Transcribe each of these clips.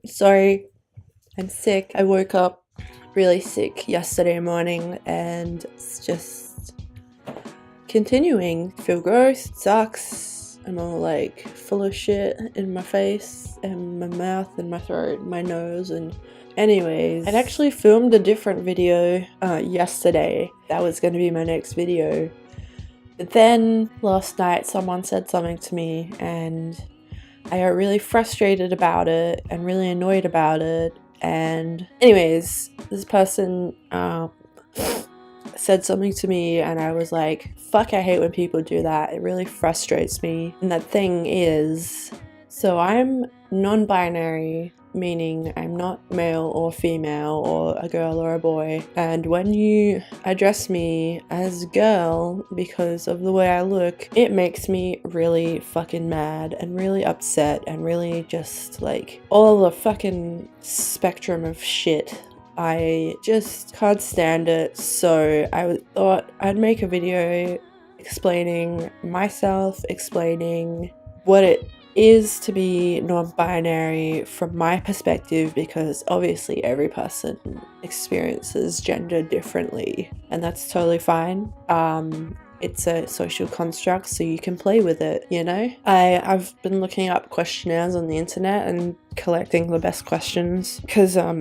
Sorry, I'm sick. I woke up really sick yesterday morning and it's just continuing. Feel gross, it sucks. I'm all like full of shit in my face and my mouth and my throat, my nose, and anyways, I'd actually filmed a different video yesterday. That was going to be my next video. But then last night someone said something to me and I got really frustrated about it and really annoyed about it. And anyways, this person said something to me and I was like, fuck, I hate when people do that. It really frustrates me. And that thing is, so I'm non-binary, meaning I'm not male or female or a girl or a boy. And when you address me as a girl because of the way I look, it makes me really fucking mad and really upset and really just like all the fucking spectrum of shit. I just can't stand it. So I thought I'd make a video explaining myself, explaining what it is to be non-binary from my perspective, because obviously every person experiences gender differently and that's totally fine. It's a social construct, so you can play with it, you know? I've been looking up questionnaires on the internet and collecting the best questions because I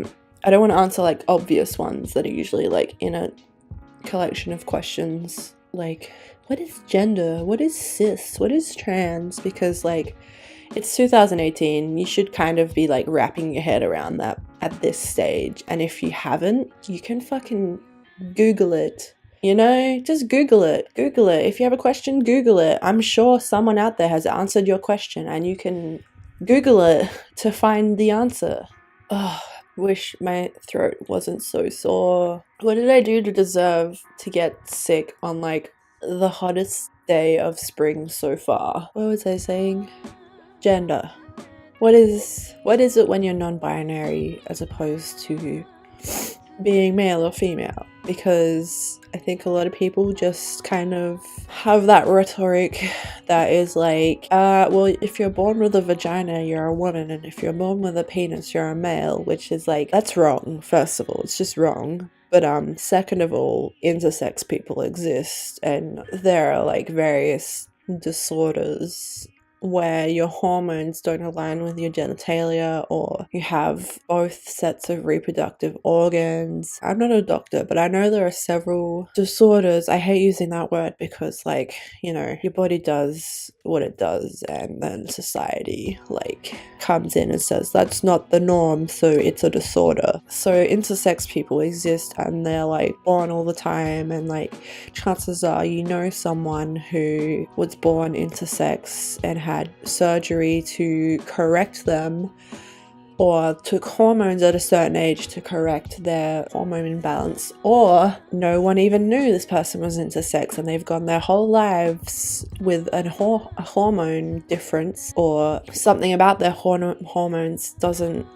don't want to answer like obvious ones that are usually like in a collection of questions like what is gender, what is cis, what is trans, because like it's 2018, you should kind of be like wrapping your head around that at this stage. And if you haven't, you can fucking Google it, you know? Just Google it. Google it. If you have a question, Google it. I'm sure someone out there has answered your question and you can Google it to find the answer. Oh, wish my throat wasn't so sore. What did I do to deserve to get sick on like the hottest day of spring so far? What was I saying? Gender. What is it when you're non-binary as opposed to being male or female? Because I think a lot of people just kind of have that rhetoric that is like, well, if you're born with a vagina, you're a woman, and if you're born with a penis, you're a male, which is like, that's wrong. First of all, it's just wrong. But second of all, intersex people exist, and there are like various disorders where your hormones don't align with your genitalia, or you have both sets of reproductive organs. I'm not a doctor, but I know there are several disorders. I hate using that word because, like, you know, your body does what it does, and then society, like, comes in and says that's not the norm, so it's a disorder. So intersex people exist, and they're, like, born all the time, and, like, chances are you know someone who was born intersex and had surgery to correct them, or took hormones at a certain age to correct their hormone imbalance, or no one even knew this person was intersex and they've gone their whole lives with a hormone difference, or something about their hormones doesn't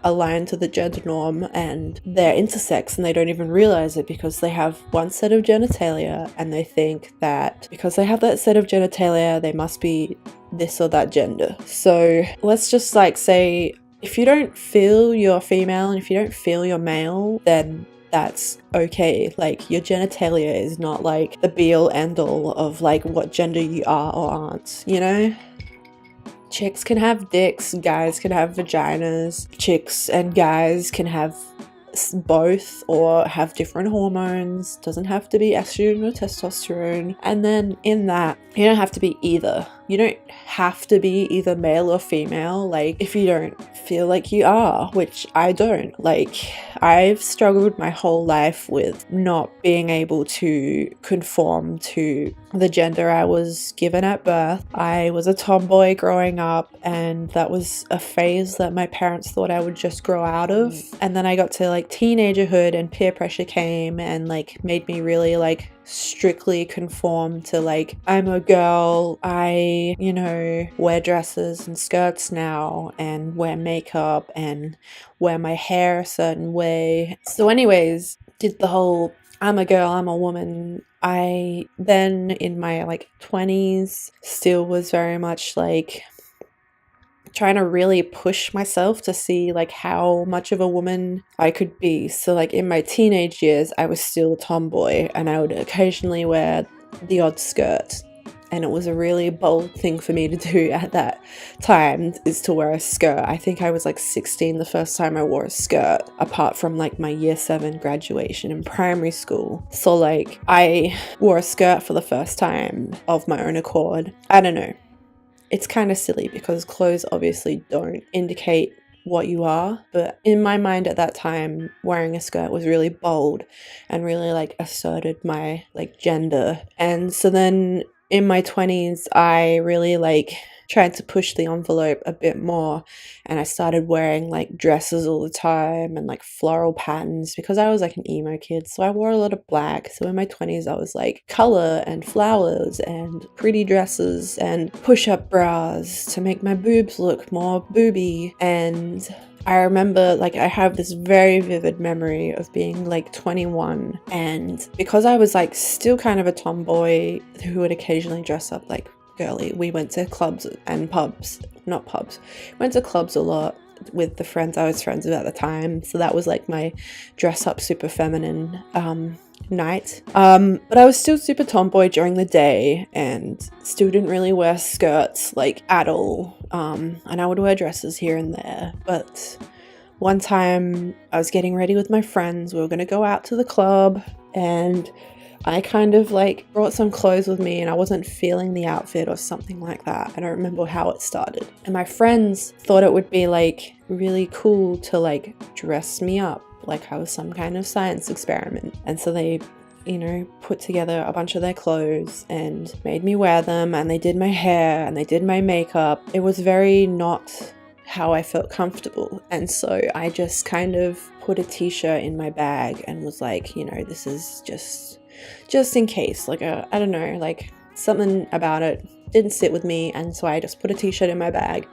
align to the gender norm and they're intersex and they don't even realize it because they have one set of genitalia and they think that because they have that set of genitalia they must be this or that gender. So let's just like say if you don't feel you're female and if you don't feel you're male, then that's okay. Like, your genitalia is not like the be-all end-all of like what gender you are or aren't, you know? Chicks can have dicks, guys can have vaginas, chicks and guys can have both or have different hormones. Doesn't have to be estrogen or testosterone. And then in that, you don't have to be either. You don't have to be either male or female, like, if you don't feel like you are, which I don't. Like, I've struggled my whole life with not being able to conform to the gender I was given at birth. I was a tomboy growing up, and that was a phase that my parents thought I would just grow out of. And then I got to like teenagerhood and peer pressure came and like made me really like strictly conform to like, I'm a girl, I, you know, wear dresses and skirts now and wear makeup and wear my hair a certain way. So anyways, did the whole I'm a girl, I'm a woman. I then in my like 20s still was very much like trying to really push myself to see like how much of a woman I could be. So like in my teenage years, I was still a tomboy, and I would occasionally wear the odd skirt. And it was a really bold thing for me to do at that time, is to wear a skirt. I think I was like 16 the first time I wore a skirt, apart from like my year 7 graduation in primary school. So like I wore a skirt for the first time of my own accord. I don't know. It's kind of silly because clothes obviously don't indicate what you are, but in my mind at that time, wearing a skirt was really bold and really like asserted my like gender. And so then in my 20s, I really like tried to push the envelope a bit more, and I started wearing like dresses all the time and like floral patterns because I was like an emo kid, so I wore a lot of black. So in my 20s I was like color and flowers and pretty dresses and push-up bras to make my boobs look more booby. And I remember like I have this very vivid memory of being like 21, and because I was like still kind of a tomboy who would occasionally dress up like girly, we went to clubs and went to clubs a lot with the friends I was friends with at the time. So that was like my dress up super feminine night. But I was still super tomboy during the day and still didn't really wear skirts like at all. And I would wear dresses here and there. But one time I was getting ready with my friends. We were going to go out to the club, and I kind of like brought some clothes with me and I wasn't feeling the outfit or something like that. I don't remember how it started. And my friends thought it would be like really cool to like dress me up like I was some kind of science experiment. And so they, you know, put together a bunch of their clothes and made me wear them, and they did my hair and they did my makeup. It was very not how I felt comfortable. And so I just kind of put a t-shirt in my bag and was like, you know, this is just in case, like I don't know, like something about it didn't sit with me, and so I just put a t-shirt in my bag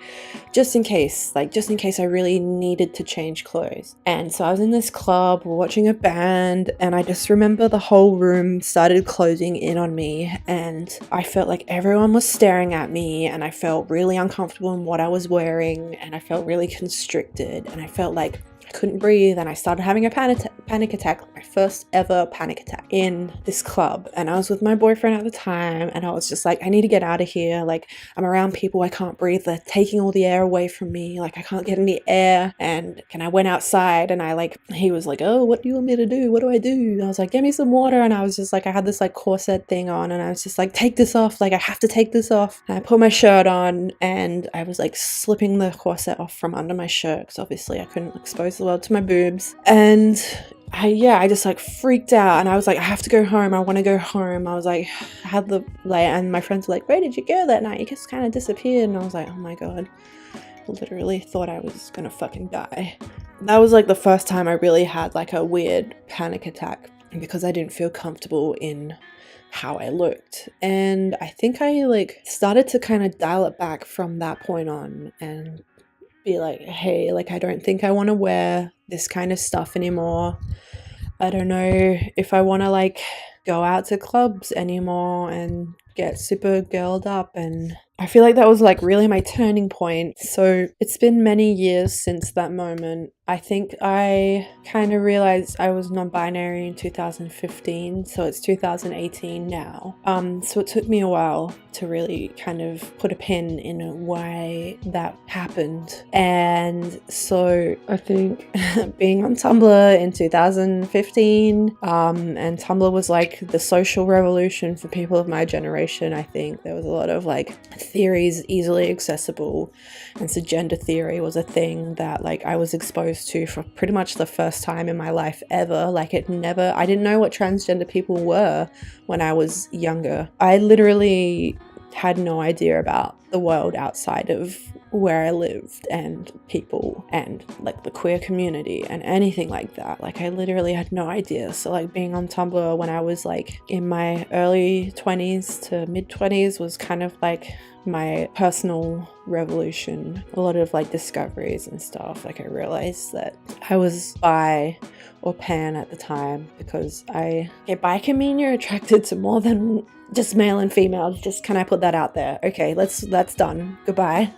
just in case I really needed to change clothes. And so I was in this club, we're watching a band, and I just remember the whole room started closing in on me, and I felt like everyone was staring at me, and I felt really uncomfortable in what I was wearing, and I felt really constricted, and I felt like I couldn't breathe, and I started having a panic attack, my first ever panic attack in this club. And I was with my boyfriend at the time, and I was just like, I need to get out of here. Like, I'm around people, I can't breathe, they're taking all the air away from me, like I can't get any air. And I went outside, and he was like, oh, what do you want me to do? What do I do? And I was like, get me some water. And I was just like, I had this like corset thing on, and I was just like, take this off, like I have to take this off. And I put my shirt on, and I was like slipping the corset off from under my shirt because obviously I couldn't expose the world to my boobs. And I just like freaked out, and I was like, I have to go home, I want to go home. I was like, I had the like, and my friends were like, where did you go that night? You just kind of disappeared. And I was like, oh my god, literally thought I was gonna fucking die. That was like the first time I really had like a weird panic attack because I didn't feel comfortable in how I looked. And I think I like started to kind of dial it back from that point on and be like, hey, like I don't think I want to wear this kind of stuff anymore. I don't know if I want to like go out to clubs anymore and get super girled up. And I feel like that was like really my turning point. So it's been many years since that moment. I think I kind of realized I was non-binary in 2015, so it's 2018 now. So it took me a while to really kind of put a pin in why that happened. And so I think being on Tumblr in 2015, and Tumblr was like the social revolution for people of my generation. I think there was a lot of like theories easily accessible, and so gender theory was a thing that like I was exposed to for pretty much the first time in my life ever. Like I didn't know what transgender people were when I was younger. I literally had no idea about the world outside of where I lived and people and like the queer community and anything like that. Like I literally had no idea. So like being on Tumblr when I was like in my early 20s to mid 20s was kind of like my personal revolution. A lot of like discoveries and stuff. Like I realized that I was bi or pan at the time because bi can mean you're attracted to more than just male and female. Just, can I put that out there? Okay, that's done. Goodbye.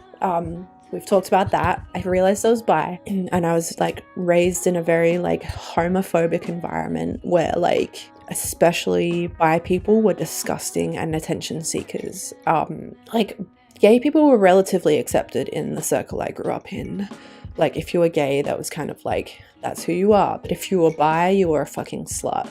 we've talked about that. I realized I was bi, and I was like raised in a very like homophobic environment where like especially bi people were disgusting and attention seekers. Like gay people were relatively accepted in the circle I grew up in. Like if you were gay, that was kind of like, that's who you are. But if you were bi, you were a fucking slut.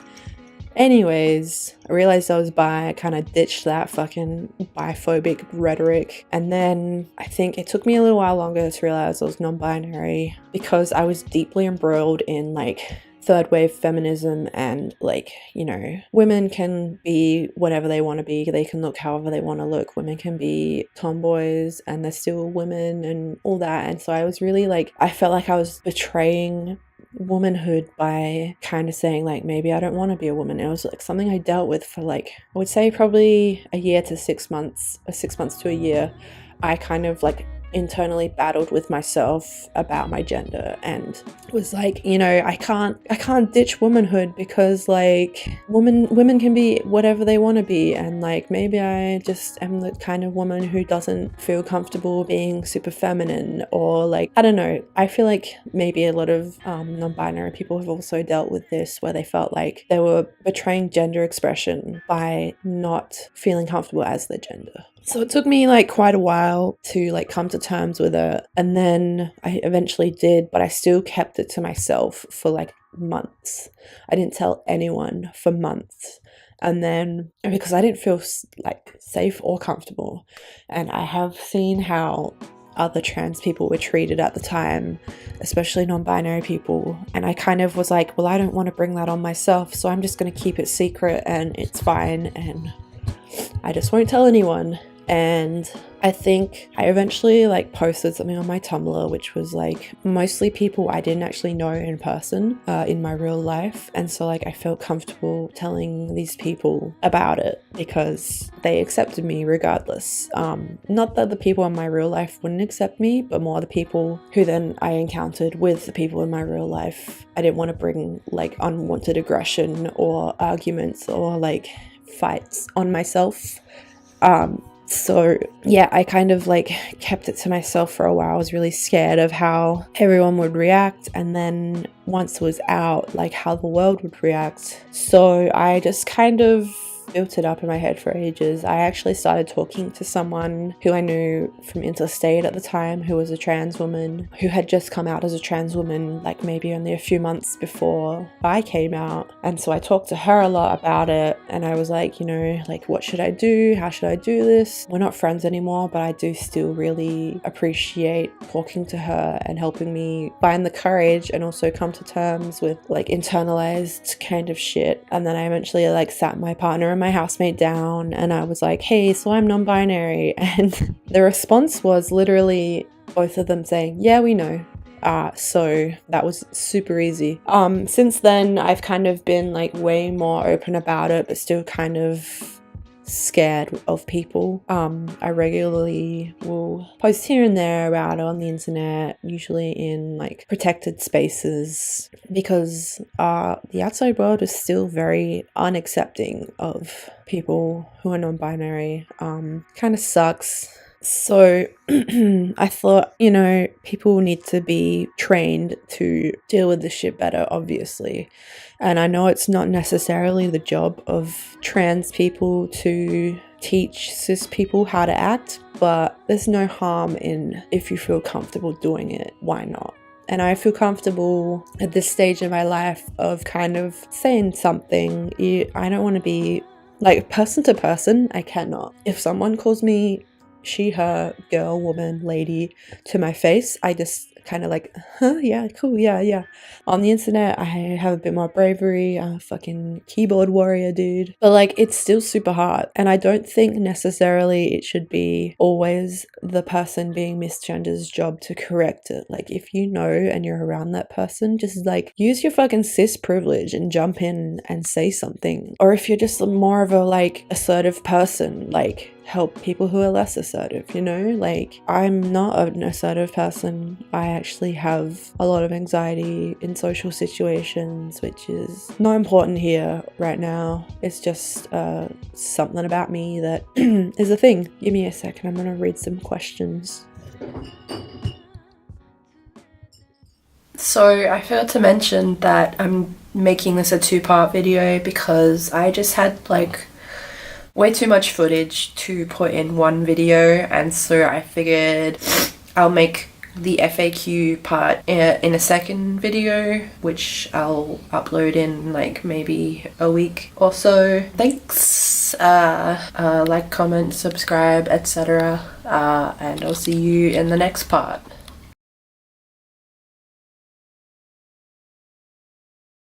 Anyways, I realized I was bi. I kind of ditched that fucking biphobic rhetoric. And then I think it took me a little while longer to realize I was non-binary because I was deeply embroiled in like third wave feminism and like, you know, women can be whatever they want to be. They can look however they want to look. Women can be tomboys and they're still women and all that. And so I was really like, I felt like I was betraying womanhood by kind of saying like, maybe I don't want to be a woman. It was like something I dealt with for like, I would say probably a year to 6 months, or 6 months to a year. I kind of like internally battled with myself about my gender and was like, you know, I can't ditch womanhood because like women can be whatever they want to be, and like maybe I just am the kind of woman who doesn't feel comfortable being super feminine, or like, I don't know. I feel like maybe a lot of non-binary people have also dealt with this, where they felt like they were betraying gender expression by not feeling comfortable as their gender. So it took me like quite a while to like come to terms with it, and then I eventually did, but I still kept it to myself for like months. I didn't tell anyone for months, and then because I didn't feel like safe or comfortable. And I have seen how other trans people were treated at the time, especially non-binary people, and I kind of was like, well, I don't want to bring that on myself, so I'm just going to keep it secret and it's fine and I just won't tell anyone. And I think I eventually like posted something on my Tumblr, which was like mostly people I didn't actually know in person in my real life. And so like I felt comfortable telling these people about it because they accepted me regardless. Not that the people in my real life wouldn't accept me, but more the people who then I encountered with the people in my real life. I didn't want to bring like unwanted aggression or arguments or like fights on myself. So yeah, I kind of like kept it to myself for a while. I was really scared of how everyone would react, and then once it was out, like how the world would react. So I just kind of built it up in my head for ages. I actually started talking to someone who I knew from interstate at the time, who was a trans woman, who had just come out as a trans woman, like maybe only a few months before I came out. And so I talked to her a lot about it, and I was like, you know, like, what should I do? How should I do this? We're not friends anymore, but I do still really appreciate talking to her and helping me find the courage and also come to terms with like internalized kind of shit. And then I eventually like sat my partner and my housemate down, and I was like, hey, so I'm non-binary. And the response was literally both of them saying, yeah, we know. So that was super easy. Since then I've kind of been like way more open about it, but still kind of scared of people. I regularly will post here and there about it on the internet, usually in like protected spaces, because the outside world is still very unaccepting of people who are non-binary. Kind of sucks. So I thought, you know, people need to be trained to deal with this shit better, obviously. And I know it's not necessarily the job of trans people to teach cis people how to act, but there's no harm in, if you feel comfortable doing it, why not? And I feel comfortable at this stage in my life of kind of saying something. I don't want to be like person to person. I cannot. If someone calls me she, her, girl, woman, lady to my face, I just kind of like, huh, yeah, cool, yeah. On the internet, I have a bit more bravery. I'm a fucking keyboard warrior, dude. But like, it's still super hard. And I don't think necessarily it should be always the person being misgendered's job to correct it. Like, if you know and you're around that person, just like use your fucking cis privilege and jump in and say something. Or if you're just more of a like assertive person, like help people who are less assertive, you know? Like, I'm not an assertive person. I actually have a lot of anxiety in social situations, which is not important here right now. It's just something about me that is a thing. Give me a second, I'm gonna read some questions. So I failed to mention that I'm making this a two-part video because I just had like way too much footage to put in one video, and so I figured I'll make the FAQ part in a second video, which I'll upload in like maybe a week or so. Thanks. Like, comment, subscribe, etc. And I'll see you in the next part.